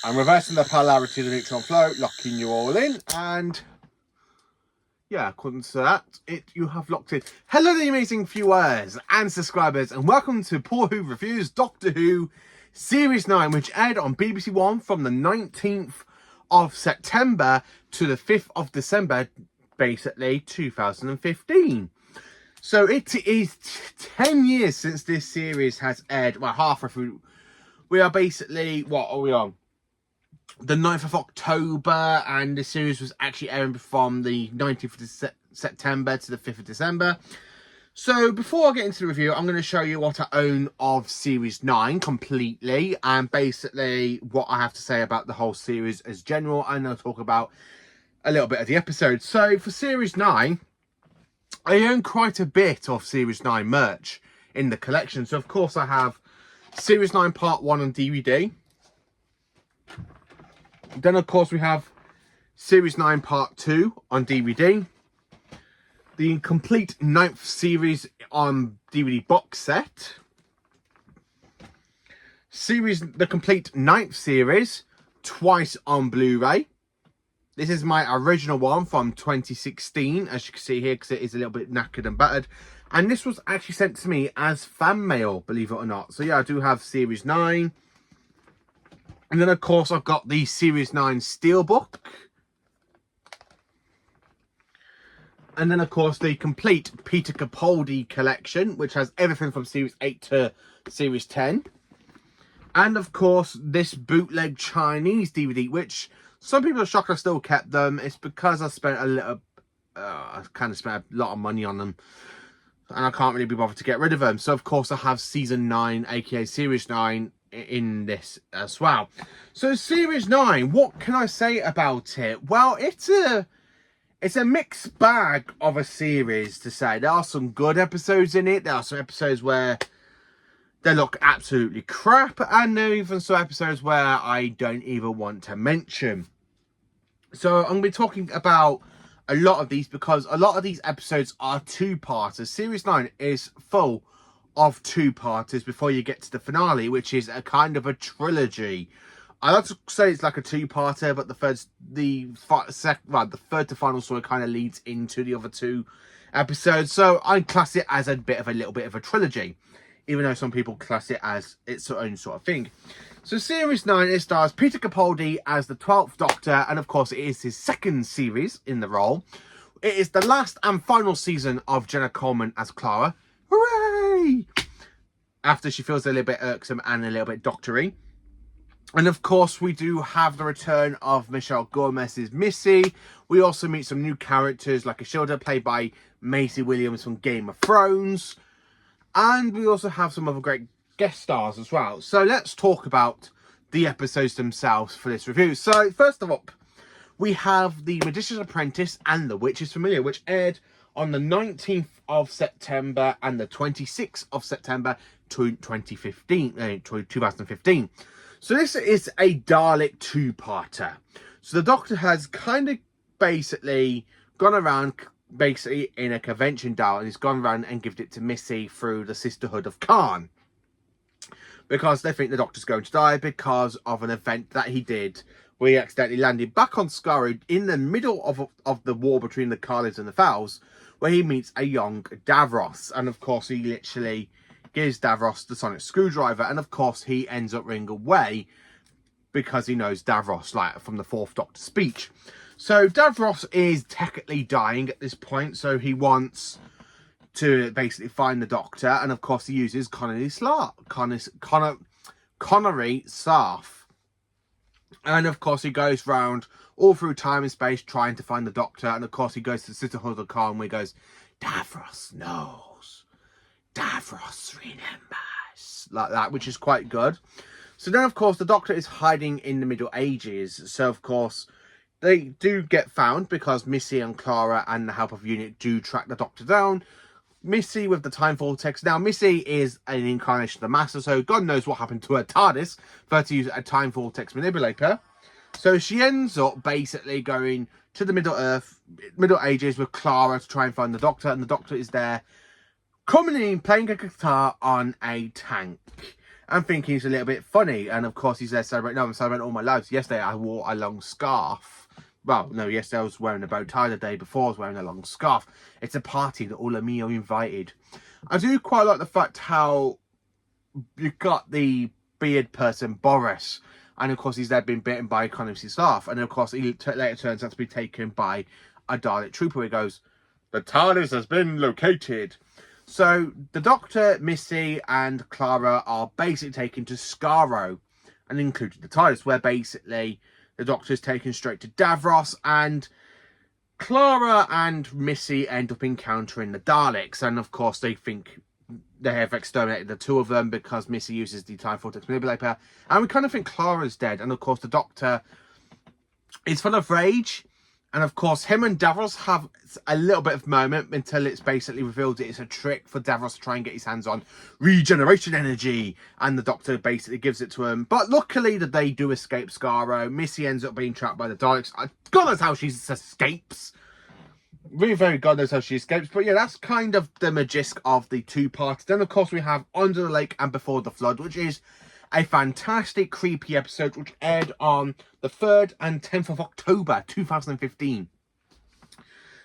I'm reversing the polarity of the neutron flow, locking you all in, and yeah, according to that, you have locked in. Hello, the amazing viewers and subscribers, and welcome to Paul Who Reviews Doctor Who Series 9, which aired on BBC One from the 19th of September to the 5th of December, basically 2015. So it is 10 years since this series has aired. Well, halfway through. We are basically, what are we on? The 9th of October, and the series was actually airing from the 19th of September to the 5th of December. So before I get into the review, I'm going to show you what I own of Series 9 completely, and basically what I have to say about the whole series as general, and I'll talk about a little bit of the episode. So for Series 9, I own quite a bit of Series 9 merch in the collection. So of course I have Series 9 Part 1 on DVD. Then, of course, we have Series 9 Part 2 on DVD. The complete 9th series on DVD box set. The complete 9th series twice on Blu-ray. This is my original one from 2016, as you can see here, because it is a little bit knackered and battered. And this was actually sent to me as fan mail, believe it or not. So, yeah, I do have Series 9. And then, of course, I've got the Series 9 Steelbook. And then, of course, the complete Peter Capaldi collection, which has everything from Series 8 to Series 10. And, of course, this bootleg Chinese DVD, which some people are shocked I still kept them. It's because I spent I kind of spent a lot of money on them. And I can't really be bothered to get rid of them. So, of course, I have Season 9, aka Series 9, in this as well. So Series 9, what can I say about it? Well, it's a mixed bag of a series, to say. There are some good episodes in it. There are some episodes where they look absolutely crap, and there are even some episodes where I don't even want to mention. So I'm going to be talking about a lot of these, because a lot of these episodes are two-parters. Series 9 is full of two-parters before you get to the finale, which is a kind of a trilogy. I like to say it's like a two-parter, but the third to final story kind of leads into the other two episodes. So I class it as a little bit of a trilogy, even though some people class it as its own sort of thing. So Series 9, it stars Peter Capaldi as the 12th Doctor, and of course it is his second series in the role. It is the last and final season of Jenna Coleman as Clara. Hooray! After she feels a little bit irksome and a little bit doctory. And of course, we do have the return of Michelle Gomez's Missy. We also meet some new characters like Ashildr, played by Maisie Williams from Game of Thrones. And we also have some other great guest stars as well. So let's talk about the episodes themselves for this review. So first of all, we have The Magician's Apprentice and The Witch's Familiar, which aired on the 19th of September and the 26th of September 2015. So this is a Dalek two-parter. So the Doctor has kind of basically gone around in a convention Dalek, and he's gone around and given it to Missy through the Sisterhood of Khan, because they think the Doctor's going to die because of an event that he did where he accidentally landed back on Skaro in the middle of the war between the Carlins and the Fowls, where he meets a young Davros. And of course, he literally gives Davros the sonic screwdriver, and of course, he ends up running away because he knows Davros, like from the 4th Doctor's speech. So Davros is technically dying at this point, so he wants to basically find the Doctor, and of course, he uses Connery Sarf. And of course, he goes round all through time and space trying to find the Doctor. And of course, he goes to the Sisterhood of Khan, where he goes, Davros knows. Davros remembers. Like that, which is quite good. So then, of course, the Doctor is hiding in the Middle Ages. So, of course, they do get found because Missy and Clara and the help of UNIT do track the Doctor down. Missy with the Time Vortex. Now, Missy is an incarnation of the Master, so God knows what happened to her TARDIS for her to use a Time Vortex manipulator. So she ends up basically going to the Middle Ages with Clara to try and find the Doctor, and the Doctor is there coming in, playing a guitar on a tank. and thinking he's a little bit funny. And of course he's there celebrating. No, I'm celebrating all my lives. Yesterday I wore a long scarf. Well, no, yesterday I was wearing a bow tie. The day before I was wearing a long scarf. It's a party that all of me are invited. I do quite like the fact how you've got the beard person, Boris. And of course he's there being bitten by Connors' staff. And of course he later turns out to be taken by a Dalek trooper. He goes, "The TARDIS has been located." So the Doctor, Missy and Clara are basically taken to Skaro and included the TARDIS, where basically the Doctor is taken straight to Davros, and Clara and Missy end up encountering the Daleks. And of course they think they have exterminated the two of them because Missy uses the Time Vortex Manipulator. And we kind of think Clara's dead. And of course the Doctor is full of rage. And of course, him and Davros have a little bit of moment until it's basically revealed that it's a trick for Davros to try and get his hands on regeneration energy. And the Doctor basically gives it to him. But luckily that they do escape Skaro. Missy ends up being trapped by the Daleks. God knows how she escapes. Really, very God knows how she escapes. But yeah, that's kind of the gist of the two parts. Then, of course, we have Under the Lake and Before the Flood, which is a fantastic, creepy episode which aired on the 3rd and 10th of October 2015.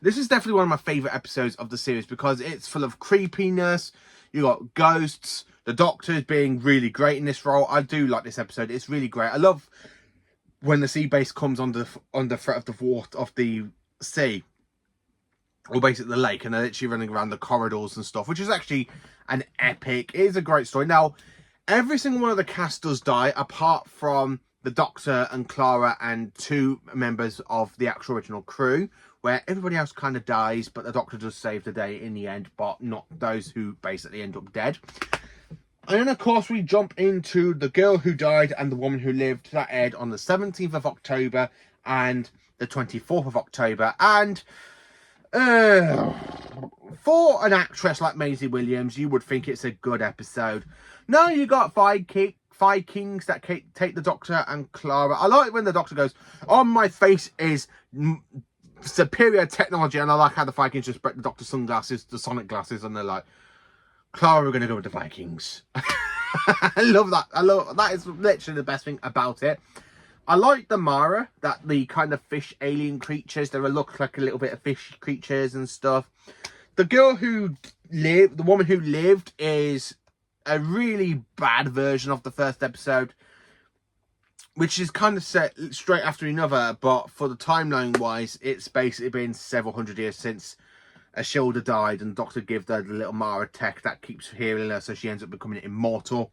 This is definitely one of my favourite episodes of the series because it's full of creepiness. You got ghosts. The Doctor is being really great in this role. I do like this episode. It's really great. I love when the sea base comes under threat of the water of the sea, or basically the lake, and they're literally running around the corridors and stuff, which is actually an epic. It is a great story. Now, every single one of the cast does die, apart from the Doctor and Clara and 2 members of the actual original crew, where everybody else kind of dies, but the Doctor does save the day in the end, but not those who basically end up dead. And then, of course, we jump into The Girl Who Died and The Woman Who Lived. That aired on the 17th of October and the 24th of October. And for an actress like Maisie Williams, you would think it's a good episode. No, you got Vikings that take the Doctor and Clara. I like when the Doctor goes, "On my face is superior technology," and I like how the Vikings just break the Doctor's sunglasses, the sonic glasses, and they're like, "Clara, we're going to go with the Vikings." I love that. That is literally the best thing about it. I like the Mara, that the kind of fish alien creatures, they look like a little bit of fish creatures and stuff. The Girl Who Lived, the Woman Who Lived, is a really bad version of the first episode, which is kind of set straight after another, but for the timeline wise, it's basically been several hundred years since Ashilda died, and Doctor gives her the little Mara tech that keeps healing her, so she ends up becoming immortal.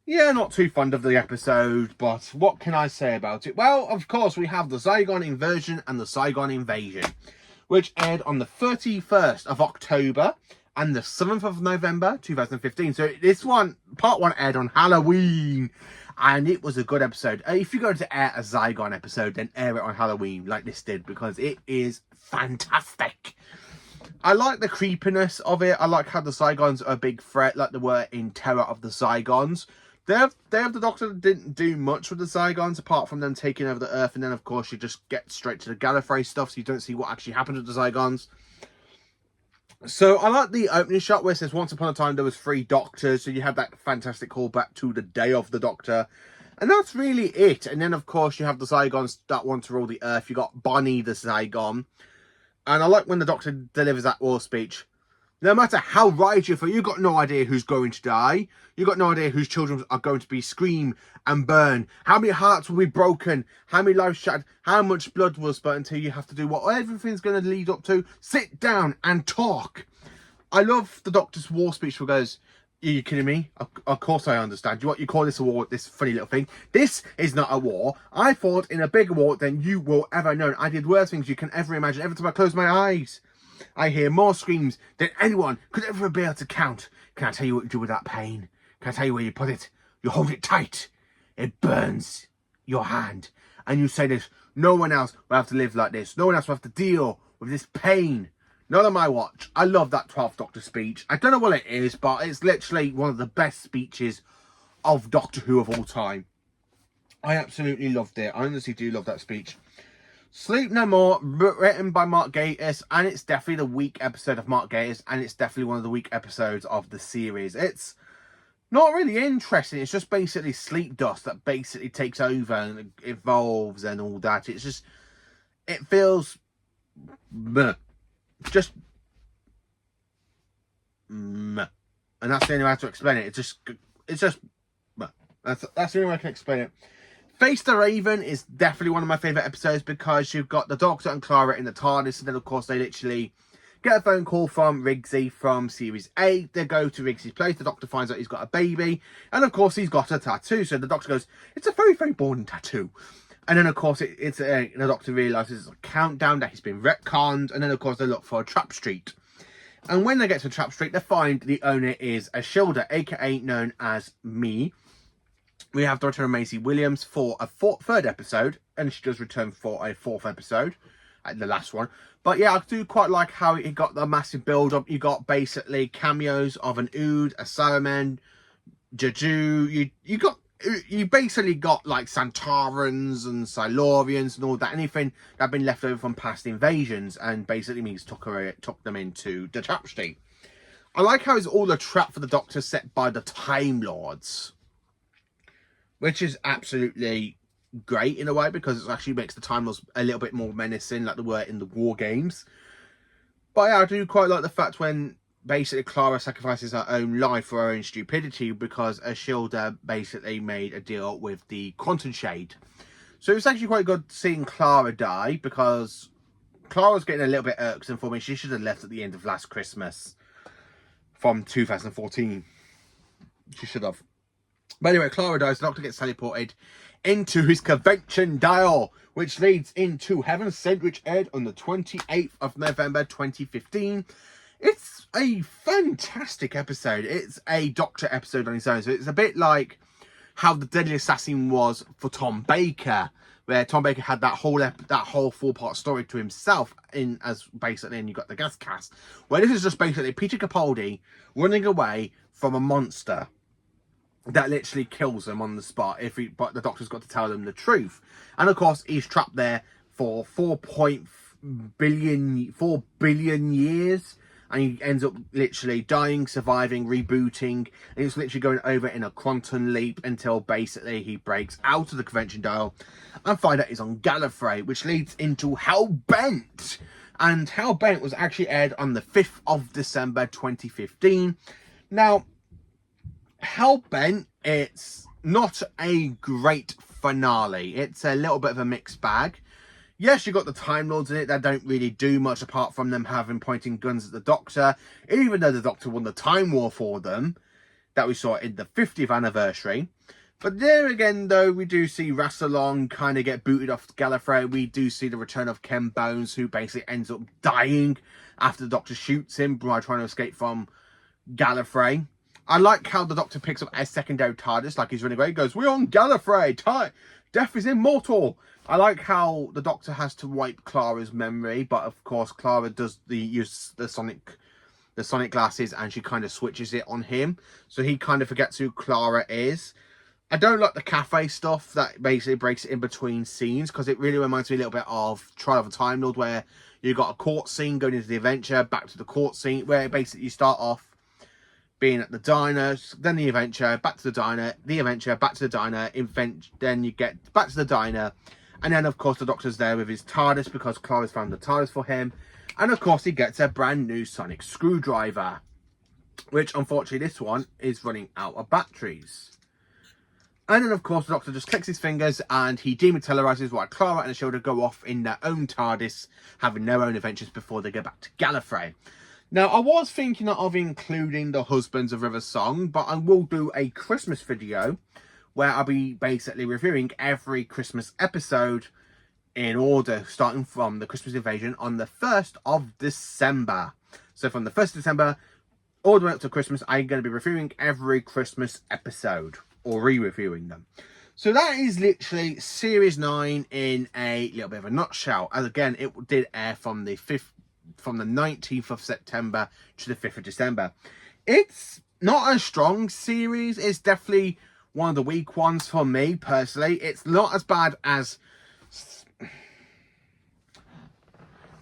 Yeah, not too fond of the episode, but what can I say about it? Well, of course, we have the Zygon Inversion and the Zygon Invasion, which aired on the 31st of October and the 7th of November 2015. So this one, part 1, aired on Halloween, and it was a good episode. If you're going to air a Zygon episode, then air it on Halloween like this did, because it is fantastic. I like the creepiness of it. I like how the Zygons are a big threat, like they were in Terror of the Zygons. Day of the Doctor didn't do much with the Zygons, apart from them taking over the Earth, and then, of course, you just get straight to the Gallifrey stuff, so you don't see what actually happened with the Zygons. So, I like the opening shot where it says, "Once upon a time, there was 3 Doctors," so you have that fantastic callback to the Day of the Doctor. And that's really it. And then, of course, you have the Zygons that want to rule the Earth. You got Bonnie the Zygon. And I like when the Doctor delivers that war speech. No matter how right you feel, you've got no idea who's going to die. You've got no idea whose children are going to be scream and burn. How many hearts will be broken? How many lives shattered? How much blood will spill until you have to do what everything's going to lead up to? Sit down and talk. I love the Doctor's war speech where he goes, "Are you kidding me? Of course I understand. What you call this a war, this funny little thing. This is not a war. I fought in a bigger war than you will ever know. I did worse things you can ever imagine. Every time I close my eyes, I hear more screams than anyone could ever be able to count. Can I tell you what you do with that pain? Can I tell you where you put it? You hold it tight. It burns your hand. And you say this, no one else will have to live like this. No one else will have to deal with this pain. Not on my watch." I love that 12th Doctor speech. I don't know what it is, but it's literally one of the best speeches of Doctor Who of all time. I absolutely loved it. I honestly do love that speech. Sleep No More, written by Mark Gatiss, and it's definitely the weak episode of Mark Gatiss, and it's definitely one of the weak episodes of the series. It's not really interesting. It's just basically sleep dust that basically takes over and evolves and all that. It's just, it feels just and that's the only way to explain it. It's just that's the only way I can explain it. Face the Raven is definitely one of my favourite episodes because you've got the Doctor and Clara in the TARDIS, and then of course they literally get a phone call from Rigsy from Series 8. They go to Rigsy's place. The Doctor finds out he's got a baby, and of course he's got a tattoo. So the Doctor goes, "It's a very, very boring tattoo." And then of course the Doctor realises it's a countdown that he's been retconned, and then of course they look for a trap street. And when they get to Trap Street, they find the owner is Ashildr, aka known as Me. We have Dr. Maisie Williams for a third episode, and she does return for a fourth episode, the last one. But yeah, I do quite like how it got the massive build-up. You got basically cameos of an Ood, a Saruman, Juju. You basically got like Santarans and Silurians and all that, anything that had been left over from past invasions, and basically means took them into the Trap Street. I like how it's all a trap for the Doctor set by the Time Lords, which is absolutely great in a way because it actually makes the Time Lords a little bit more menacing like they were in the War Games. But yeah, I do quite like the fact when basically Clara sacrifices her own life for her own stupidity because Ashildr basically made a deal with the Quantum Shade. So it's actually quite good seeing Clara die because Clara's getting a little bit irksome for me. She should have left at the end of last Christmas from 2014. She should have. But anyway, Clara dies. The Doctor gets teleported into his convention dial, which leads into Heaven's Sent, which aired on the 28th of November 2015. It's a fantastic episode. It's a Doctor episode on its own. So it's a bit like how the Deadly Assassin was for Tom Baker, where Tom Baker had that whole 4-part story to himself and you got the guest cast. Where this is just basically Peter Capaldi running away from a monster that literally kills him on the spot. But the Doctor's got to tell them the truth, and of course he's trapped there for 4 billion years. And he ends up literally dying, surviving, rebooting. And he's literally going over in a quantum leap until basically he breaks out of the convention dial and find out he's on Gallifrey, which leads into Hellbent. And Hellbent was actually aired on the 5th of December 2015. Now, Hellbent, it's not a great finale. It's a little bit of a mixed bag. Yes, you got the Time Lords in it that don't really do much apart from them pointing guns at the Doctor, even though the Doctor won the Time War for them, that we saw in the 50th anniversary. But there again, though, we do see Rassilon kind of get booted off Gallifrey. We do see the return of Ken Bones, who basically ends up dying after the Doctor shoots him by trying to escape from Gallifrey. I like how the Doctor picks up a secondary TARDIS, like he's running away. He goes, "We're on Gallifrey! Death is immortal!" I like how the Doctor has to wipe Clara's memory, but of course Clara does use the sonic glasses, and she kind of switches it on him, so he kind of forgets who Clara is. I don't like the cafe stuff that basically breaks it in between scenes, because it really reminds me a little bit of Trial of a Time Lord, where you got a court scene going into the adventure, back to the court scene, where basically you start off being at the diner, then the adventure, back to the diner, the adventure, back to the diner, then you get back to the diner, and then of course the Doctor's there with his TARDIS because Clara's found the TARDIS for him, and of course he gets a brand new sonic screwdriver, which unfortunately this one is running out of batteries. And then of course the Doctor just clicks his fingers and he dematerializes while Clara and Ashildr go off in their own TARDIS, having their own adventures before they go back to Gallifrey. Now, I was thinking of including the Husbands of River Song, but I will do a Christmas video where I'll be basically reviewing every Christmas episode in order, starting from the Christmas Invasion on the 1st of December. So from the 1st of December all the way up to Christmas, I'm going to be reviewing every Christmas episode, or re-reviewing them. So that is literally Series 9 in a little bit of a nutshell. And again, it did air from the 19th of September to the 5th of December. It's not a strong series. It's definitely one of the weak ones for me, personally. It's not as bad as...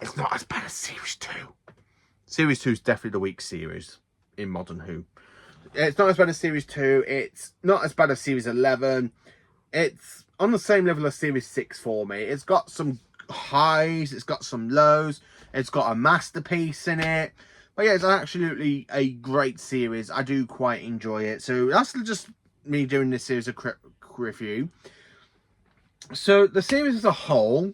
It's not as bad as Series 2. Series 2 is definitely the weak series in Modern Who. It's not as bad as Series 2. It's not as bad as Series 11. It's on the same level as Series 6 for me. It's got some highs. It's got some lows. It's got a masterpiece in it. But yeah, it's absolutely a great series. I do quite enjoy it. So that's just me doing this series of review. So the series as a whole,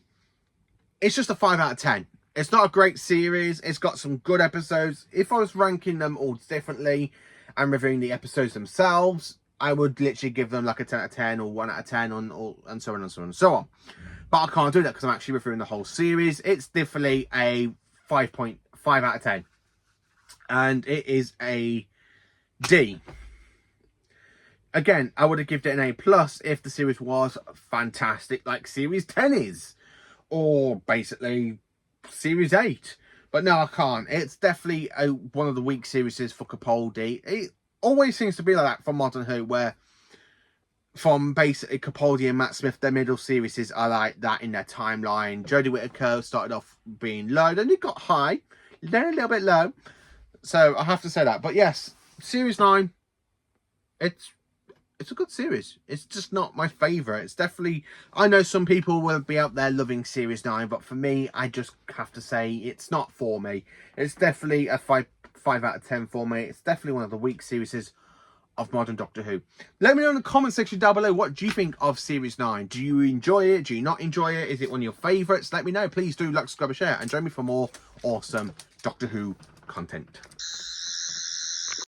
it's just a 5 out of 10. It's not a great series. It's got some good episodes. If I was ranking them all differently and reviewing the episodes themselves, I would literally give them like a 10 out of 10 or 1 out of 10 and so on and so on and so on. But I can't do that because I'm actually reviewing the whole series. It's definitely a 5.5 out of 10. And it is a D. Again, I would have given it an A+ if the series was fantastic, like Series 10 is. Or basically Series 8. But no, I can't. It's definitely one of the weak series for Capaldi. It always seems to be like that for Modern Who, where from basically Capaldi and Matt Smith, their middle series are like that in their timeline. Jodie Whittaker started off being low, then it got high, then a little bit low. So I have to say that. But yes, Series 9, it's a good series. It's just not my favourite. It's definitely, I know some people will be out there loving Series 9, but for me, I just have to say it's not for me. It's definitely a 5 out of 10 for me. It's definitely one of the weak series of modern Doctor Who. Let me know in the comment section down below, what do you think of Series 9? Do you enjoy it? Do you not enjoy it? Is it one of your favourites? Let me know. Please do like, subscribe, and share, and join me for more awesome Doctor Who content.